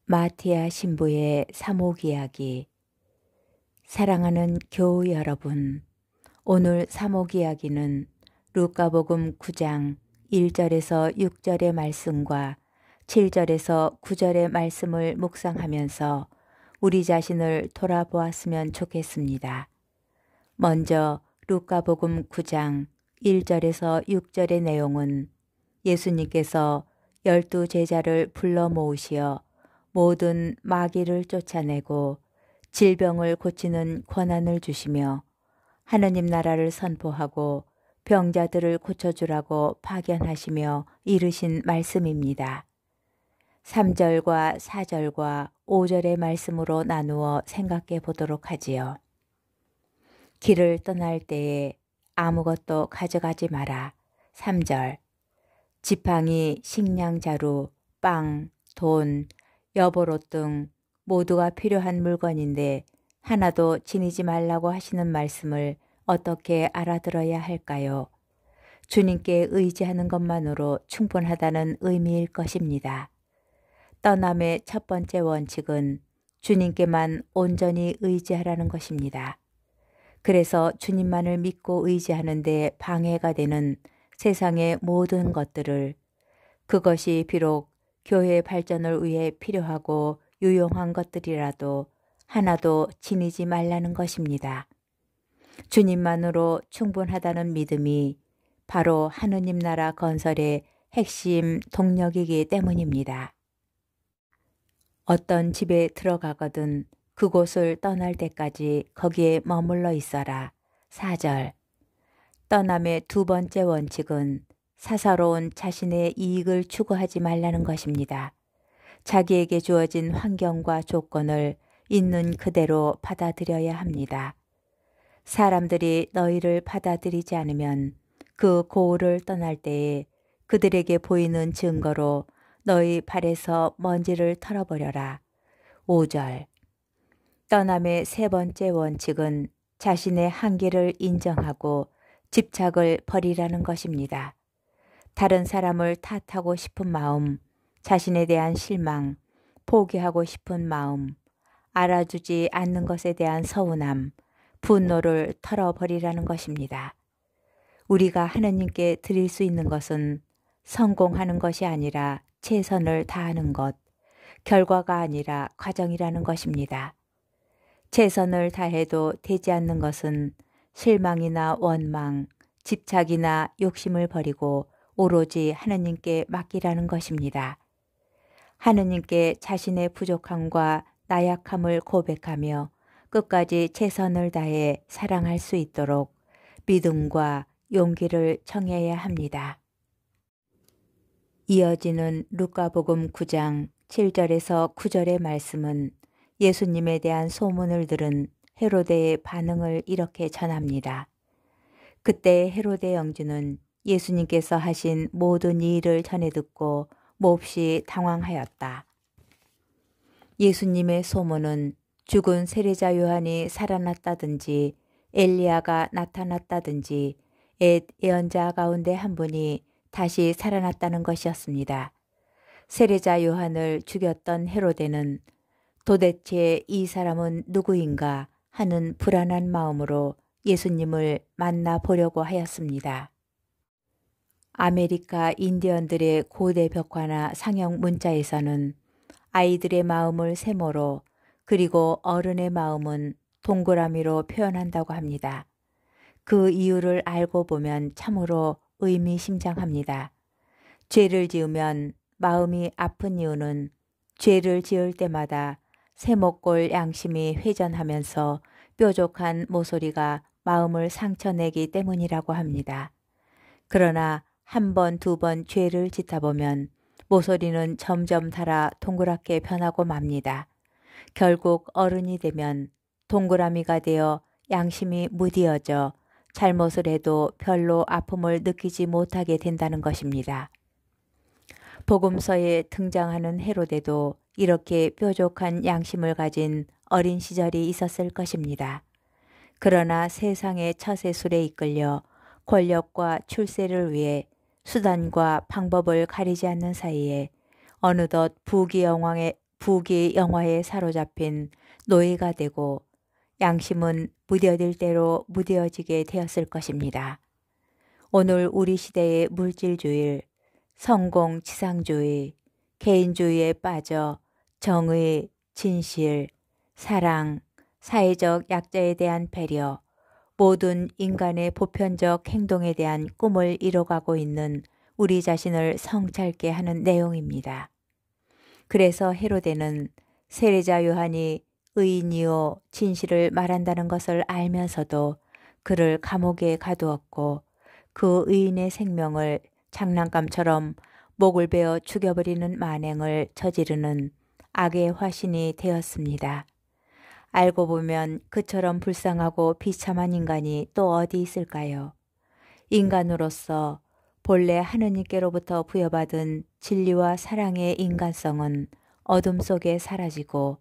마티아 신부의 사목 이야기. 사랑하는 교우 여러분, 오늘 사목 이야기는 루카복음 9장 1절에서 6절의 말씀과 7절에서 9절의 말씀을 묵상하면서 우리 자신을 돌아보았으면 좋겠습니다. 먼저 루카복음 9장 1절에서 6절의 내용은 예수님께서 12 제자를 불러 모으시어 모든 마귀를 쫓아내고 질병을 고치는 권한을 주시며 하느님 나라를 선포하고 병자들을 고쳐주라고 파견하시며 이르신 말씀입니다. 3절과 4절과 5절의 말씀으로 나누어 생각해 보도록 하지요. 길을 떠날 때에 아무것도 가져가지 마라. 3절. 지팡이, 식량 자루, 빵, 돈, 여보옷 등 모두가 필요한 물건인데 하나도 지니지 말라고 하시는 말씀을 어떻게 알아들어야 할까요? 주님께 의지하는 것만으로 충분하다는 의미일 것입니다. 떠남의 첫 번째 원칙은 주님께만 온전히 의지하라는 것입니다. 그래서 주님만을 믿고 의지하는 데 방해가 되는 세상의 모든 것들을, 그것이 비록 교회 발전을 위해 필요하고 유용한 것들이라도 하나도 지니지 말라는 것입니다. 주님만으로 충분하다는 믿음이 바로 하느님 나라 건설의 핵심 동력이기 때문입니다. 어떤 집에 들어가거든 그곳을 떠날 때까지 거기에 머물러 있어라. 4절. 떠남의 두 번째 원칙은 사사로운 자신의 이익을 추구하지 말라는 것입니다. 자기에게 주어진 환경과 조건을 있는 그대로 받아들여야 합니다. 사람들이 너희를 받아들이지 않으면 그 고을을 떠날 때에 그들에게 보이는 증거로 너희 발에서 먼지를 털어버려라. 5절. 떠남의 세 번째 원칙은 자신의 한계를 인정하고 집착을 버리라는 것입니다. 다른 사람을 탓하고 싶은 마음, 자신에 대한 실망, 포기하고 싶은 마음, 알아주지 않는 것에 대한 서운함, 분노를 털어버리라는 것입니다. 우리가 하느님께 드릴 수 있는 것은 성공하는 것이 아니라 최선을 다하는 것, 결과가 아니라 과정이라는 것입니다. 최선을 다해도 되지 않는 것은 실망이나 원망, 집착이나 욕심을 버리고 오로지 하느님께 맡기라는 것입니다. 하느님께 자신의 부족함과 나약함을 고백하며 끝까지 최선을 다해 사랑할 수 있도록 믿음과 용기를 청해야 합니다. 이어지는 루카복음 9장 7절에서 9절의 말씀은 예수님에 대한 소문을 들은 헤로데의 반응을 이렇게 전합니다. 그때 헤로데 영주는 예수님께서 하신 모든 이 일을 전해 듣고 몹시 당황하였다. 예수님의 소문은 죽은 세례자 요한이 살아났다든지 엘리야가 나타났다든지 옛 예언자 가운데 한 분이 다시 살아났다는 것이었습니다. 세례자 요한을 죽였던 헤로데는 도대체 이 사람은 누구인가 하는 불안한 마음으로 예수님을 만나보려고 하였습니다. 아메리카 인디언들의 고대 벽화나 상형 문자에서는 아이들의 마음을 세모로 그리고 어른의 마음은 동그라미로 표현한다고 합니다. 그 이유를 알고 보면 참으로 의미심장합니다. 죄를 지으면 마음이 아픈 이유는 죄를 지을 때마다 세모꼴 양심이 회전하면서 뾰족한 모서리가 마음을 상처내기 때문이라고 합니다. 그러나 한 번, 두 번 죄를 짓다 보면 모서리는 점점 닳아 동그랗게 변하고 맙니다. 결국 어른이 되면 동그라미가 되어 양심이 무디어져 잘못을 해도 별로 아픔을 느끼지 못하게 된다는 것입니다. 복음서에 등장하는 헤로데도 이렇게 뾰족한 양심을 가진 어린 시절이 있었을 것입니다. 그러나 세상의 처세술에 이끌려 권력과 출세를 위해 수단과 방법을 가리지 않는 사이에 어느덧 부귀 영화에 사로잡힌 노예가 되고 양심은 무뎌질 대로 무뎌지게 되었을 것입니다. 오늘 우리 시대의 물질주의, 성공 지상주의, 개인주의에 빠져 정의, 진실, 사랑, 사회적 약자에 대한 배려, 모든 인간의 보편적 행동에 대한 꿈을 이뤄가고 있는 우리 자신을 성찰케 하는 내용입니다. 그래서 헤로데는 세례자 요한이 의인이요 진실을 말한다는 것을 알면서도 그를 감옥에 가두었고 그 의인의 생명을 장난감처럼 목을 베어 죽여버리는 만행을 저지르는 악의 화신이 되었습니다. 알고 보면 그처럼 불쌍하고 비참한 인간이 또 어디 있을까요? 인간으로서 본래 하느님께로부터 부여받은 진리와 사랑의 인간성은 어둠 속에 사라지고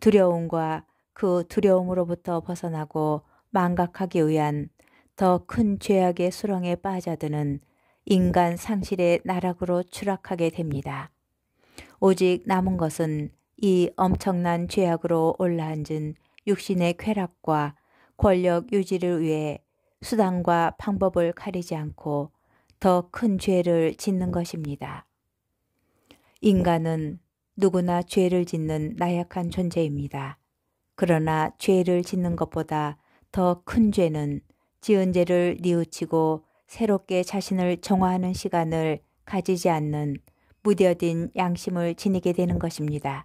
두려움과 그 두려움으로부터 벗어나고 망각하기 위한 더 큰 죄악의 수렁에 빠져드는 인간 상실의 나락으로 추락하게 됩니다. 오직 남은 것은 이 엄청난 죄악으로 올라앉은 육신의 쾌락과 권력 유지를 위해 수단과 방법을 가리지 않고 더 큰 죄를 짓는 것입니다. 인간은 누구나 죄를 짓는 나약한 존재입니다. 그러나 죄를 짓는 것보다 더 큰 죄는 지은 죄를 뉘우치고 새롭게 자신을 정화하는 시간을 가지지 않는 무뎌진 양심을 지니게 되는 것입니다.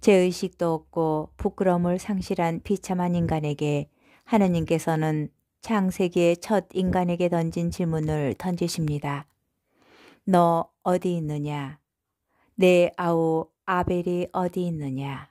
죄의식도 없고 부끄러움을 상실한 비참한 인간에게 하느님께서는 창세기의 첫 인간에게 던진 질문을 던지십니다. 너 어디 있느냐? 내 아우 아벨이 어디 있느냐?